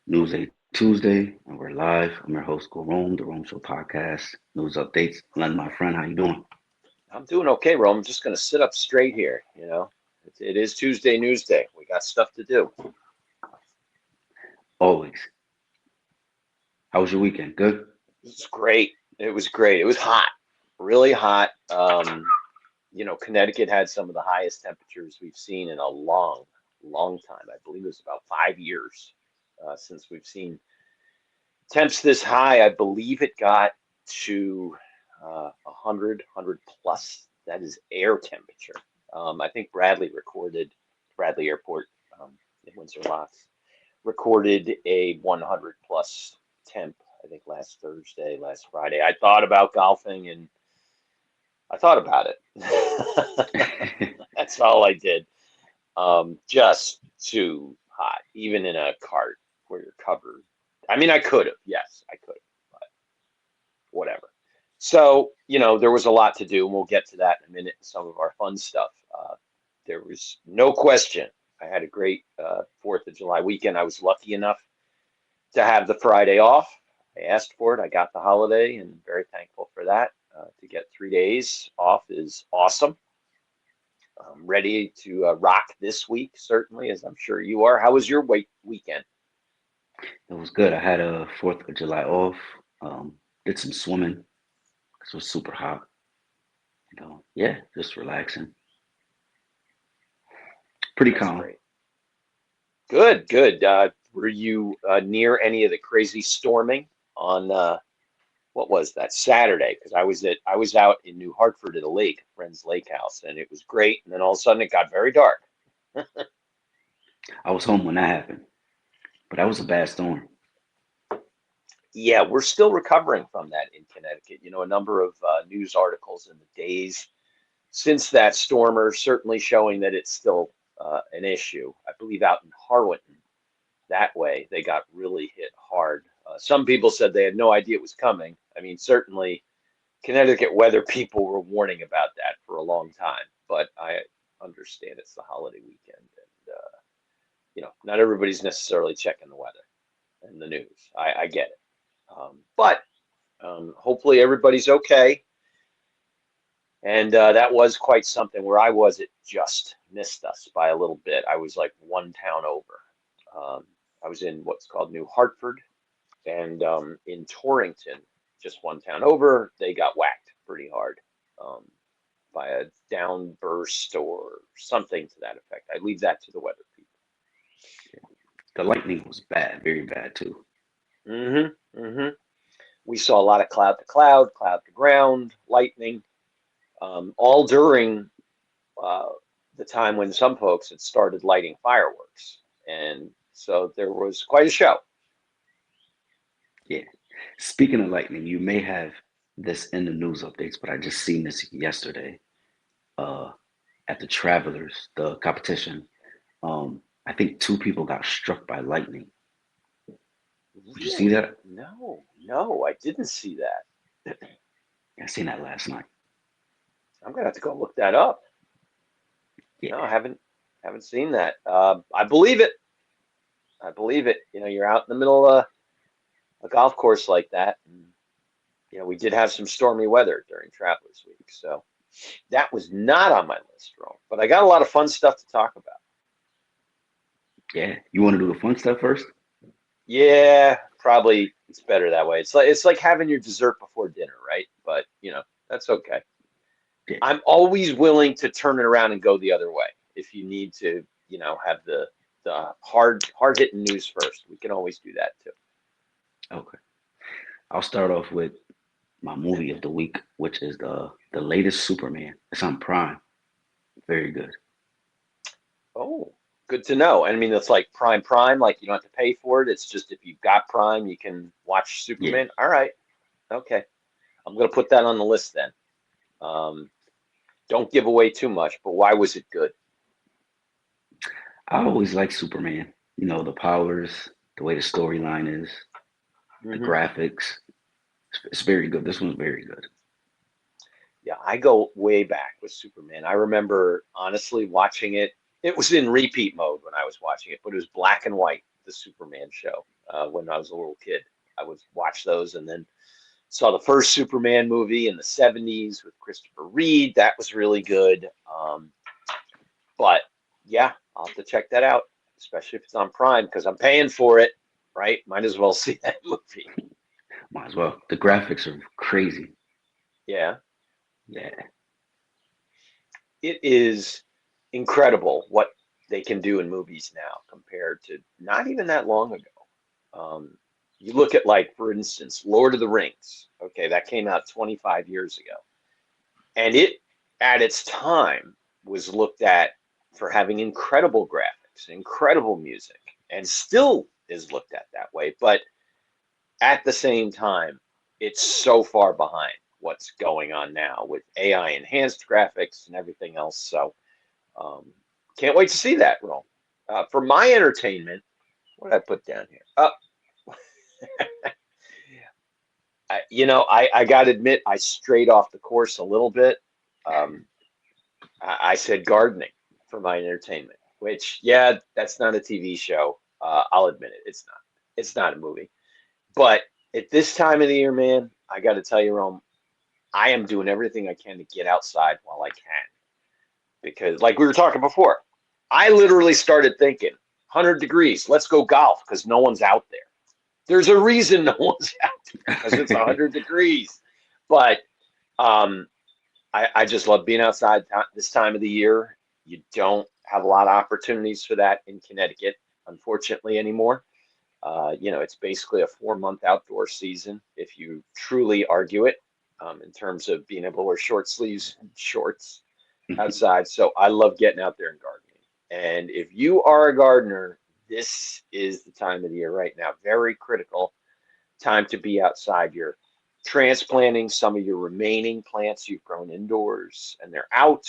Newsday Tuesday, and we're live. I'm your host, Go Rome, the Rome Show podcast, news updates. Len, my friend, how you doing? I'm doing okay, Ro. I'm just going to sit up straight here. It is Tuesday News Day. We got stuff to do. Always. How was your weekend? Good? It's great. It was great. It was hot, really hot. Connecticut had some of the highest temperatures we've seen in a long, long time. I believe it was about 5 years since we've seen temps this high. I believe it got to 100 plus. That is air temperature. I think Bradley Airport in Windsor Locks recorded a 100 plus temp, I think last Thursday, last Friday. I thought about golfing and I thought about it. That's all I did. Just too hot, even in a cart where you're covered. I mean, I could have, yes, I could have, but whatever. So, there was a lot to do, and we'll get to that in a minute, some of our fun stuff. There was no question. I had a great 4th of July weekend. I was lucky enough to have the Friday off. I asked for it. I got the holiday and very thankful for that. To get 3 days off is awesome. I'm ready to rock this week, certainly, as I'm sure you are. How was your weekend? It was good. I had a 4th of July off. Did some swimming. It was super hot. Yeah, just relaxing. Pretty That's calm. great. Good, good. Were you near any of the crazy storming on what was that Saturday? Because I was out in New Hartford at a lake, a friend's lake house, and it was great. And then all of a sudden it got very dark. I was home when that happened, but that was a bad storm. Yeah, we're still recovering from that in Connecticut. A number of news articles in the days since that storm are certainly showing that it's still an issue. I believe out in Harwinton, that way they got really hit hard. Some people said they had no idea it was coming. I mean, certainly Connecticut weather people were warning about that for a long time, but I understand it's the holiday weekend and not everybody's necessarily checking the weather and the news. I get it. But hopefully everybody's okay. And that was quite something. Where I was, it just missed us by a little bit. I was like one town over. Um, I was in what's called New Hartford, and in Torrington, just one town over, they got whacked pretty hard um, by a downburst or something to that effect. I leave that to the weather people. The lightning was bad, very bad too. Hmm. We saw a lot of cloud to cloud, cloud to ground, lightning, all during uh, the time when some folks had started lighting fireworks. And so there was quite a show. Yeah. Speaking of lightning, you may have this in the news updates, but I just seen this yesterday. Uh, at the Travelers, the competition. I think two people got struck by lightning. Did you see Really? that? No, no, I didn't see that. I seen that last night. I'm gonna have to go look that up. Yeah, No, I haven't seen that. I believe it. I believe it. You're out in the middle of a golf course like that. And, we did have some stormy weather during Travelers Week, so that was not on my list, Rome. But I got a lot of fun stuff to talk about. yeah. You want to do the fun stuff first? Yeah, probably it's better that way. It's like having your dessert before dinner, right? But that's okay. Yeah, I'm always willing to turn it around and go the other way if you need to, have the hard hitting news first. We can always do that too. okay. I'll start off with my movie of the week, which is the latest Superman. It's on Prime. Very good. Oh, good to know. I mean, it's like Prime, like you don't have to pay for it. It's just if you've got Prime, you can watch Yeah, Superman. All right, okay. I'm gonna put that on the list then. Um, don't give away too much, but why was it good? I always like Superman. The powers, the way the storyline is, the Hmm. graphics. It's very good. This one's very good. Yeah, I go way back with Superman. I remember honestly watching it. It was in repeat mode when I was watching it, but it was black and white, the Superman show. when I was a little kid. I would watch those, and then saw the first Superman movie in the 70s with Christopher Reeve. That was really good. But yeah, I'll have to check that out, especially if it's on Prime because I'm paying for it, right? Might as well see that movie. Might as well. The graphics are crazy. Yeah, Yeah. it is incredible what they can do in movies now compared to not even that long ago. Um, you look at, like, for instance, Lord of the Rings. Okay, that came out 25 years ago. And it, at its time, was looked at for having incredible graphics, incredible music, and still is looked at that way. But at the same time, it's so far behind what's going on now with AI enhanced graphics and everything else. So um, can't wait to see that, Rome. For my entertainment, what did I put down here? I got to admit, I strayed off the course a little bit. Um, I said gardening for my entertainment, which, yeah, that's not a TV show. I'll admit it. It's not. It's not a movie. But at this time of the year, man, I got to tell you, Rome, I am doing everything I can to get outside while I can. Because, like we were talking before, I literally started thinking, 100 degrees, let's go golf because no one's out there. There's a reason no one's out there because it's 100 degrees. But um, I just love being outside this time of the year. You don't have a lot of opportunities for that in Connecticut, unfortunately, anymore. It's basically a 4-month outdoor season if you truly argue it, in terms of being able to wear short sleeves and shorts outside. So I love getting out there and gardening. And if you are a gardener, this is the time of the year right now. Very critical time to be outside. You're transplanting some of your remaining plants you've grown indoors, and they're out.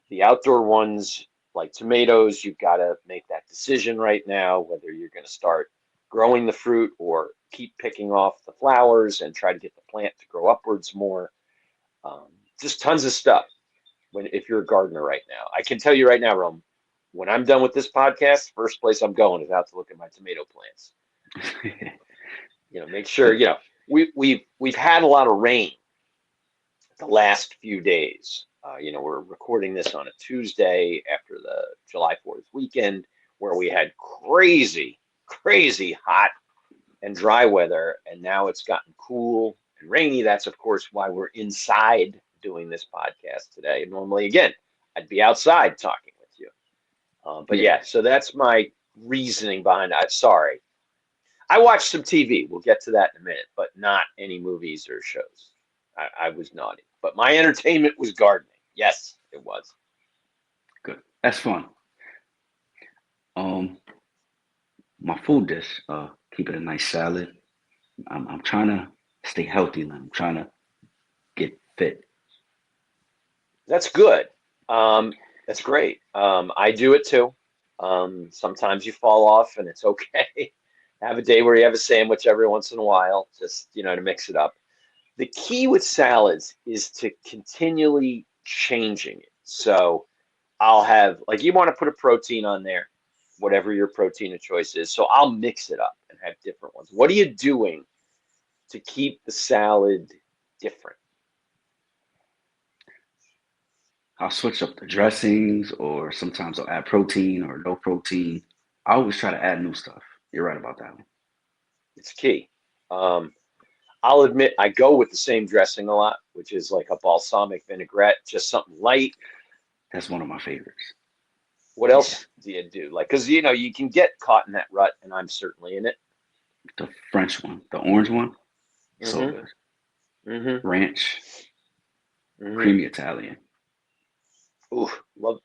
The outdoor ones, like tomatoes, you've got to make that decision right now whether you're going to start growing the fruit or keep picking off the flowers and try to get the plant to grow upwards more. Um, just tons of stuff if you're a gardener right now. I can tell you right now, Rome, when I'm done with this podcast, first place I'm going is out to look at my tomato plants. Make sure, we've had a lot of rain the last few days. We're recording this on a Tuesday after the July 4th weekend where we had crazy, crazy hot and dry weather, and now it's gotten cool and rainy. That's, of course, why we're inside doing this podcast today. Normally, again, I'd be outside talking with you. But Yeah. yeah, so that's my reasoning behind it. Sorry. I watched some TV. We'll get to that in a minute, but not any movies or shows. I was naughty. But my entertainment was gardening. Yes, it was. Good. That's fun. Um, my food dish, keep it a nice salad. I'm trying to stay healthy, and I'm trying to get fit. That's good. That's great. I do it too. Sometimes you fall off, and it's okay. Have a day where you have a sandwich every once in a while, just to mix it up. The key with salads is to continually changing it. So I'll have, like, you want to put a protein on there, whatever your protein of choice is. So I'll mix it up and have different ones. What are you doing to keep the salad different? I'll switch up the dressings, or sometimes I'll add protein or no protein. I always try to add new stuff. You're right about that one. It's key. Um, I'll admit I go with the same dressing a lot, which is like a balsamic vinaigrette, just something light. That's one of my favorites. What Yeah. else do you do? Like, because you can get caught in that rut, and I'm certainly in it. The French one, the orange one, so Mm-hmm. good. Mm-hmm. Ranch, Mm-hmm. creamy Italian. Ooh,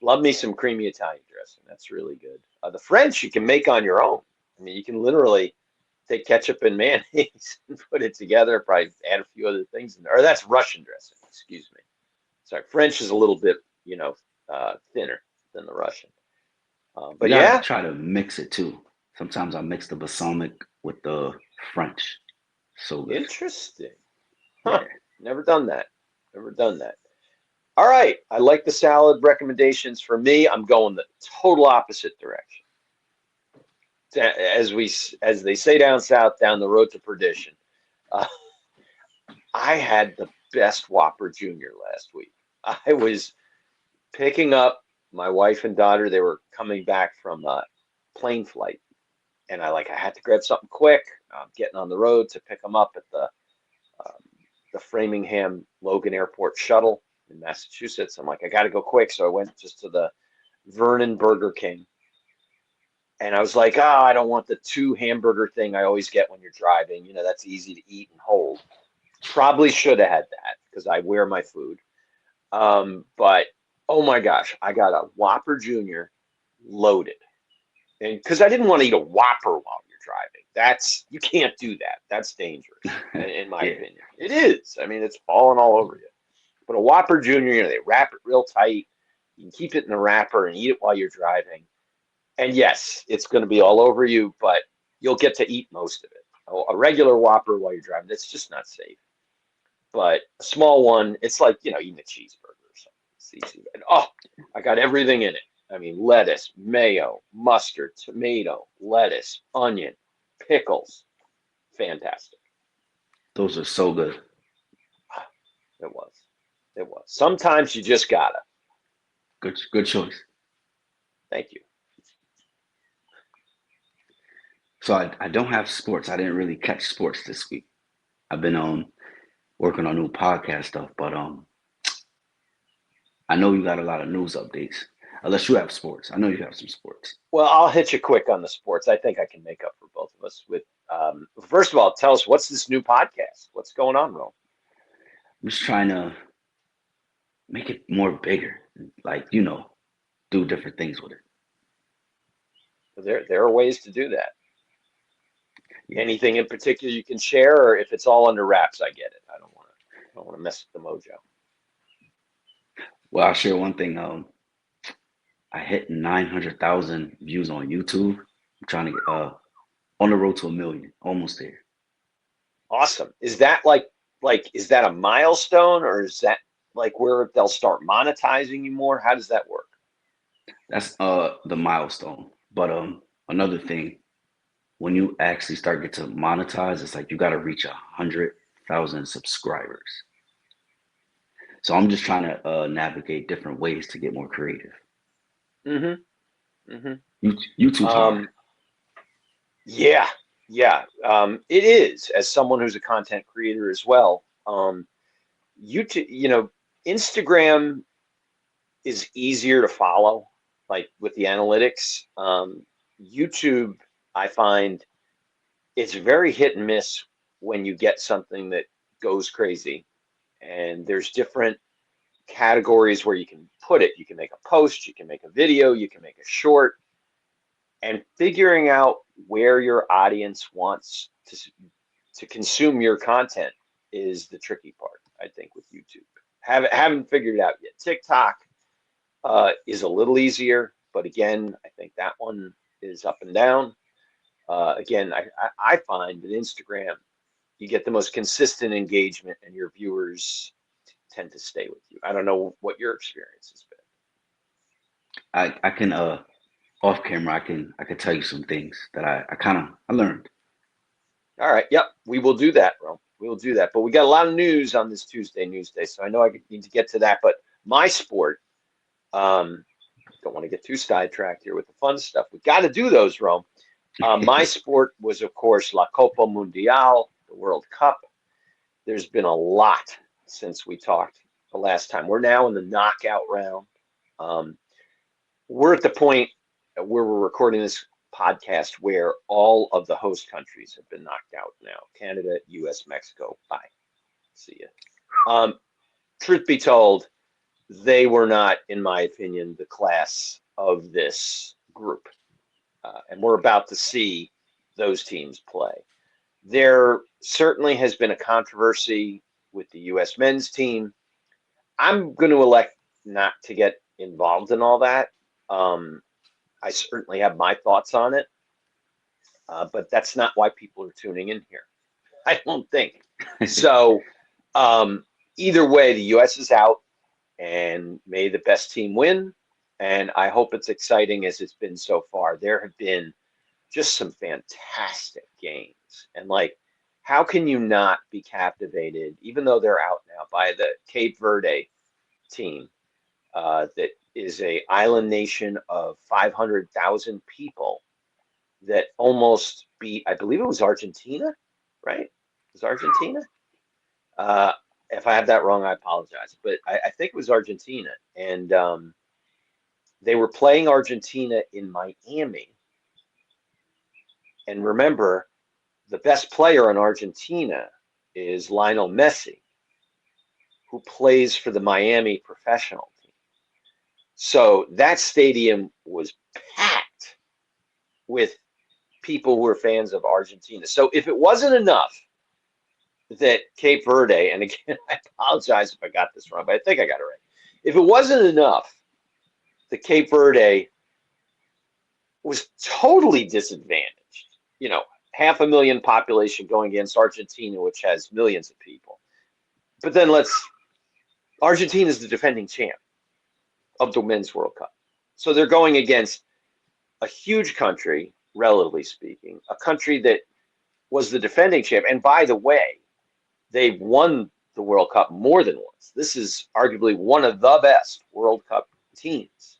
love me some creamy Italian dressing. That's really good. The French you can make on your own. I mean, you can literally take ketchup and mayonnaise and put it together. Probably add a few other things in there. Or that's Russian dressing. Excuse me. Sorry, French is a little bit, thinner than the Russian. You But gotta yeah, try to mix it too. Sometimes I mix the balsamic with the French. So good. interesting. Huh? Yeah. Never done that. Never done that. All right. I like the salad recommendations. For me, I'm going the total opposite direction. as they say down south, down the road to perdition. Uh, I had the best Whopper Junior last week. I was picking up my wife and daughter. They were coming back from a plane flight, and I had to grab something quick. I'm getting on the road to pick them up at um, the Framingham Logan Airport shuttle in Massachusetts. I'm like, I got to go quick, so I went just to the Vernon Burger King, and I was like, oh, I don't want the two hamburger thing I always get when you're driving. That's easy to eat and hold. Probably should have had that because I wear my food. But oh my gosh, I got a Whopper Junior loaded. And because I didn't want to eat a Whopper while you're driving. You can't do that. That's dangerous, in my Yeah, opinion. It is. I mean, it's falling all over you. But a Whopper Junior, they wrap it real tight. You can keep it in the wrapper and eat it while you're driving. And yes, it's going to be all over you, but you'll get to eat most of it. A regular Whopper while you're driving, that's just not safe. But a small one, it's like, eating a cheeseburger or something. It's easy. And, oh, I got everything in it. I mean, lettuce, mayo, mustard, tomato, lettuce, onion, pickles. Fantastic. those are so good. It was. It was. Sometimes you just gotta. Good choice. Thank you. So I don't have sports. I didn't really catch sports this week. I've been working on new podcast stuff, but I know you got a lot of news updates. Unless you have sports, I know you have some sports. Well, I'll hit you quick on the sports. I think I can make up for both of us with first of all, tell us what's this new podcast? What's going on, Ro? I'm just trying to make it more bigger, like do different things with it. There are ways to do that. Yeah. Anything in particular you can share, or if it's all under wraps, I get it. I don't want to mess with the mojo. Well, I'll share one thing. I hit 900,000 views on YouTube. I'm trying to get on the road to a million, almost there. Awesome. Is that like is that a milestone, or is that like where they'll start monetizing you more? How does that work? That's the milestone. But another thing, when you actually start get to monetize, it's like you got to reach 100,000 subscribers. So I'm just trying to navigate different ways to get more creative. Mm-hmm. Mm-hmm. YouTube's hard. Um, yeah, yeah. It is, as someone who's a content creator as well. YouTube, Instagram is easier to follow, like with the analytics. YouTube, I find it's very hit and miss when you get something that goes crazy. And there's different categories where you can put it. You can make a post, you can make a video, you can make a short, and figuring out where your audience wants to consume your content is the tricky part, I think, with YouTube. Haven't figured it out yet. TikTok is a little easier, but again, I think that one is up and down. Again, I find that Instagram, you get the most consistent engagement, and your viewers tend to stay with you. I don't know what your experience has been. I can off camera I can tell you some things that I kind of I learned. All right, yep, we will do that, bro. We will do that. But we got a lot of news on this Tuesday news day, so I know I need to get to that. But my sport, um, don't want to get too sidetracked here with the fun stuff. We got to do those, Rome. My sport was, of course, La Copa Mundial, the World Cup. There's been a lot since we talked the last time. We're now in the knockout round. Um, we're at the point where we're recording this podcast where all of the host countries have been knocked out now. Canada, US, Mexico. Bye. See ya. Truth be told, they were not, in my opinion, the class of this group. And we're about to see those teams play. There certainly has been a controversy with the U.S. men's team. I'm going to elect not to get involved in all that. I certainly have my thoughts on it, but that's not why people are tuning in here. I don't think. So either way, the U.S. is out, and may the best team win. And I hope it's exciting as it's been so far. There have been just some fantastic games. And like, how can you not be captivated, even though they're out now, by the Cape Verde team that is a island nation of 500,000 people that almost beat, I believe it was Argentina, right? It was Argentina? Uh, if I have that wrong, I apologize. But I think it was Argentina. And they were playing Argentina in Miami. And remember, the best player in Argentina is Lionel Messi, who plays for the Miami professional team. So that stadium was packed with people who were fans of Argentina. So if it wasn't enough that Cape Verde, and again, I apologize if I got this wrong, but I think I got it right. If it wasn't enough that Cape Verde was totally disadvantaged, you know, 500,000 population going against Argentina, which has millions of people. But then Argentina is the defending champ of the Men's World Cup. So they're going against a huge country, relatively speaking, a country that was the defending champ. And by the way, they've won the World Cup more than once. This is arguably one of the best World Cup teams.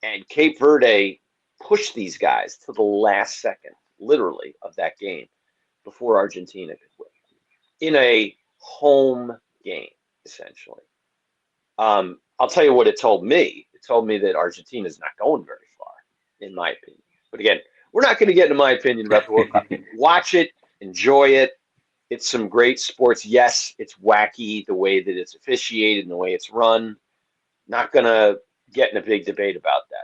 And Cape Verde pushed these guys to the last second, literally, of that game before Argentina could win in a home game, essentially. I'll tell you what it told me. It told me that Argentina is not going very far, in my opinion. But again, we're not going to get into my opinion about the World Cup. Watch it, enjoy it. It's some great sports. Yes, it's wacky the way that it's officiated and the way it's run. Not going to get in a big debate about that.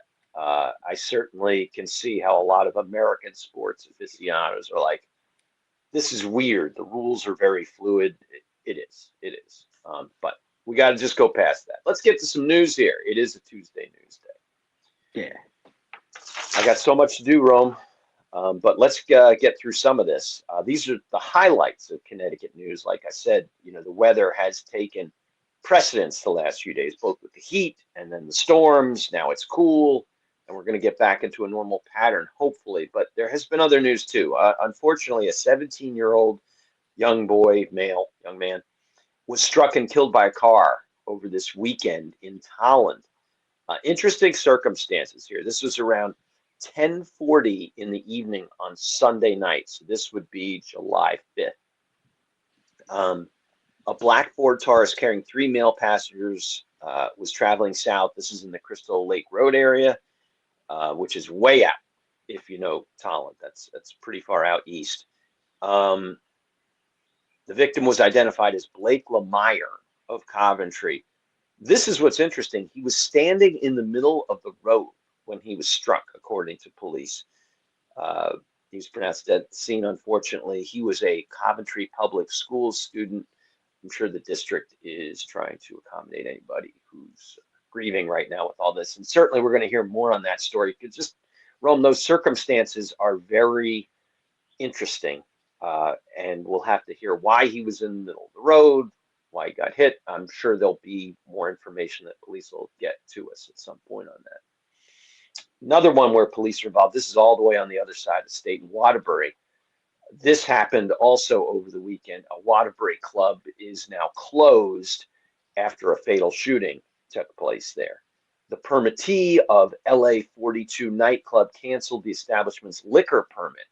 I certainly can see how a lot of American sports aficionados are like, this is weird. The rules are very fluid. It is. It is. But we got to just go past that. Let's get to some news here. It is a Tuesday news day. Yeah. I got so much to do, Rome. But let's get through some of this. These are the highlights of Connecticut news. Like I said, you know, the weather has taken precedence the last few days, both with the heat and then the storms. Now it's cool, and we're going to get back into a normal pattern, hopefully. But there has been other news too. Unfortunately, a 17-year-old young man, was struck and killed by a car over this weekend in Tolland. Interesting circumstances here. This was around 10:40 in the evening on Sunday night. So this would be July 5th. A black Ford Taurus carrying 3 male passengers was traveling south. This is in the Crystal Lake Road area, which is way out. If you know Tolland, that's pretty far out east. The victim was identified as Blake Lemire of Coventry. This is what's interesting. He was standing in the middle of the road when he was struck, according to police. He was pronounced dead at the scene, unfortunately. He was a Coventry Public Schools student. I'm sure the district is trying to accommodate anybody who's grieving right now with all this. And certainly we're going to hear more on that story. Because just, Rome, those circumstances are very interesting. And we'll have to hear why he was in the middle of the road, why he got hit. I'm sure there'll be more information that police will get to us at some point on that. Another one where police are involved. This is all the way on the other side of the state in Waterbury. This happened also over the weekend. A Waterbury club is now closed after a fatal shooting took place there. The permittee of LA 42 nightclub canceled the establishment's liquor permit,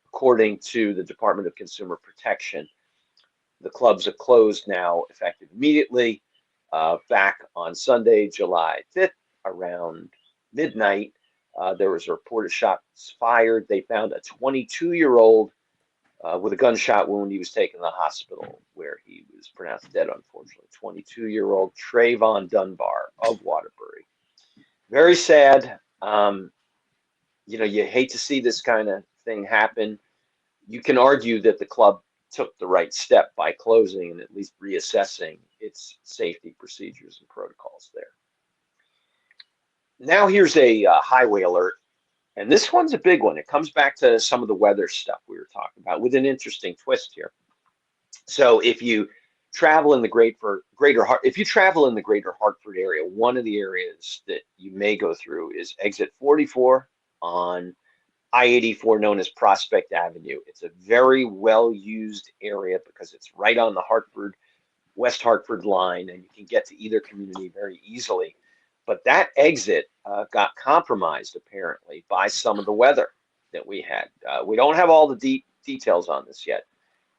according to the Department of Consumer Protection. The clubs are closed now, effective immediately. Back on Sunday, July 5th, around midnight, there was a report of shots fired. They found a 22-year-old with a gunshot wound. He was taken to the hospital where he was pronounced dead, unfortunately. 22-year-old Trayvon Dunbar of Waterbury. Very sad. You know, you hate to see this kind of thing happen. You can argue that the club took the right step by closing and at least reassessing its safety procedures and protocols there. Now here's a highway alert, and this one's a big one. It comes back to some of the weather stuff we were talking about with an interesting twist here. So if you travel in the greater Hartford area, one of the areas that you may go through is exit 44 on I-84 known as Prospect Avenue. It's a very well-used area because it's right on the West Hartford line, and you can get to either community very easily. But that exit got compromised apparently by some of the weather that we had. We don't have all the details on this yet,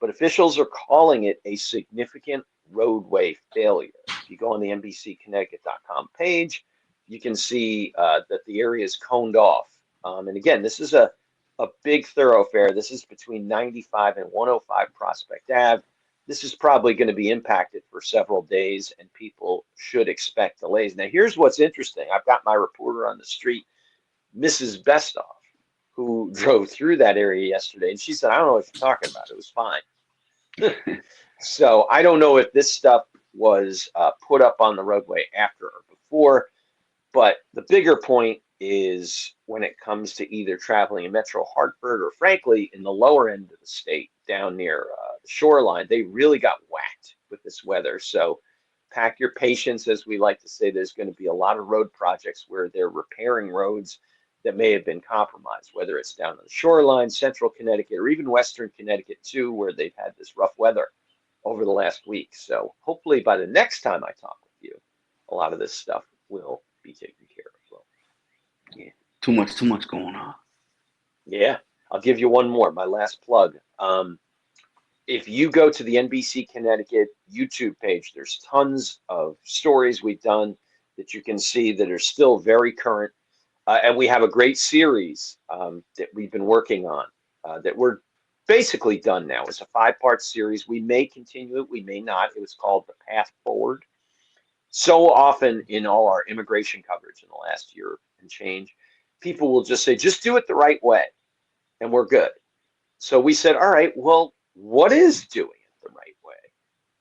but officials are calling it a significant roadway failure. If you go on the NBCConnecticut.com page, you can see that the area is coned off. And again, this is a big thoroughfare. This is between 95 and 105 Prospect Ave. This is probably going to be impacted for several days, and people should expect delays. Now, here's what's interesting. I've got my reporter on the street, Mrs. Besthoff, who drove through that area yesterday, and she said, I don't know what you're talking about. It was fine. So I don't know if this stuff was put up on the roadway after or before, but the bigger point is when it comes to either traveling in Metro Hartford or, frankly, in the lower end of the state, down near the shoreline, they really got whacked with this weather. So pack your patience, as we like to say. There's going to be a lot of road projects where they're repairing roads that may have been compromised, whether it's down on the shoreline, central Connecticut, or even western Connecticut too, where they've had this rough weather over the last week. So hopefully by the next time I talk with you, a lot of this stuff will be taken care of. Well, Yeah, too much going on. yeah, I'll give you one more, my last plug. If you go to the NBC Connecticut YouTube page, there's tons of stories we've done that you can see that are still very current. And we have a great series that we've been working on that we're basically done now. It's a 5-part series. We may continue it, we may not. It was called The Path Forward. So often in all our immigration coverage in the last year and change, people will just say, just do it the right way, and we're good. So we said, all right, well, what is doing it the right way?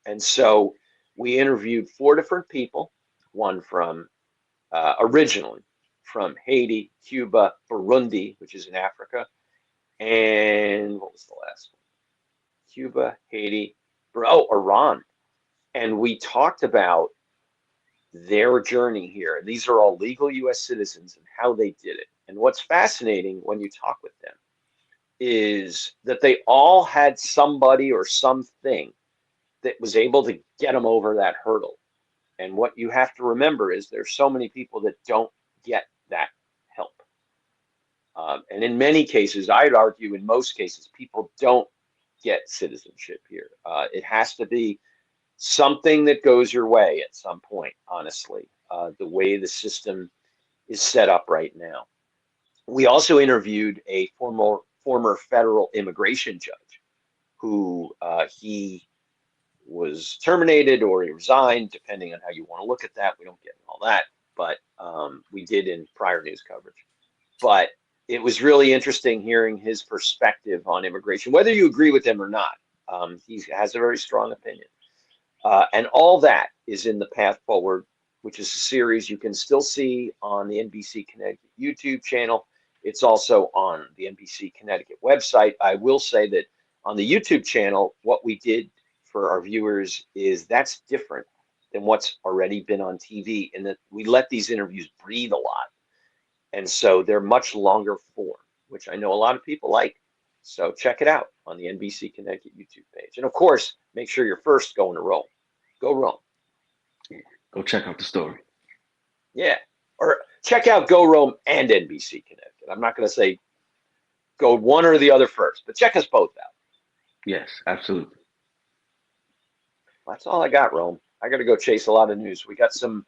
And so we interviewed 4 different people, one from originally from Haiti, Cuba, Burundi, which is in Africa, and what was the last one? Cuba, Haiti, Iran. And we talked about their journey here. These are all legal US citizens and how they did it. And what's fascinating when you talk with them is that they all had somebody or something that was able to get them over that hurdle. And what you have to remember is there's so many people that don't get that help. And in many cases, I'd argue in most cases, people don't get citizenship here. It has to be something that goes your way at some point, honestly, the way the system is set up right now. We also interviewed a former federal immigration judge who he was terminated or he resigned, depending on how you want to look at that. We don't get into all that, but we did in prior news coverage. But it was really interesting hearing his perspective on immigration, whether you agree with him or not. He has a very strong opinion. And all that is in The Path Forward, which is a series you can still see on the NBC Connecticut YouTube channel. It's also on the NBC Connecticut website. I will say that on the YouTube channel, what we did for our viewers is that's different than what's already been on TV, in that we let these interviews breathe a lot. And so they're much longer form, which I know a lot of people like. So check it out on the NBC Connecticut YouTube page. And of course, make sure you're first going to Rome. Go Rome. Yeah. Go check out the story. Yeah. Or check out Go Rome and NBC Connecticut. I'm not going to say go one or the other first, but check us both out. Yes, absolutely. That's all I got, Rome. I got to go chase a lot of news. We got some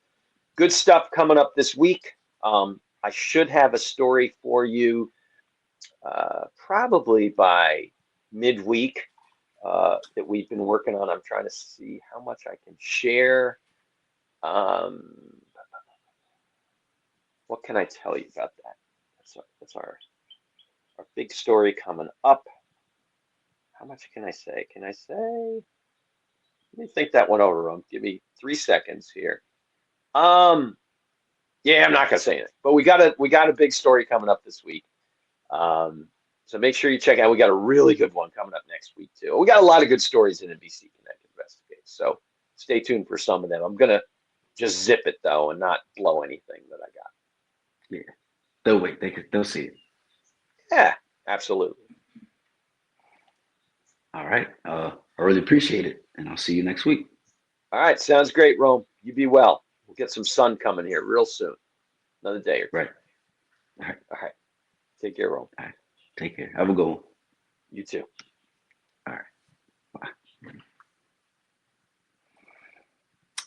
good stuff coming up this week. I should have a story for you probably by midweek that we've been working on. I'm trying to see how much I can share. What can I tell you about that? That's our big story coming up. How much can I say? Can I say? Let me think that one over, Ron. Give me 3 seconds here. Yeah, I'm not gonna say anything, but we got a big story coming up this week. So make sure you check out. We got a really good one coming up next week too. We got a lot of good stories in NBC Connecticut Investigates. So stay tuned for some of them. I'm gonna just zip it though and not blow anything that I got. Yeah, they'll wait. They'll see it. Yeah, absolutely. All right. I really appreciate it, and I'll see you next week. All right, sounds great, Rome. You be well. We'll get some sun coming here real soon. Another day or two. Right. All right. All right. Take care, Rome. All right. Take care. Have a good one. You too. All right. Bye.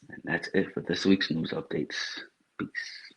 And that's it for this week's news updates. Peace.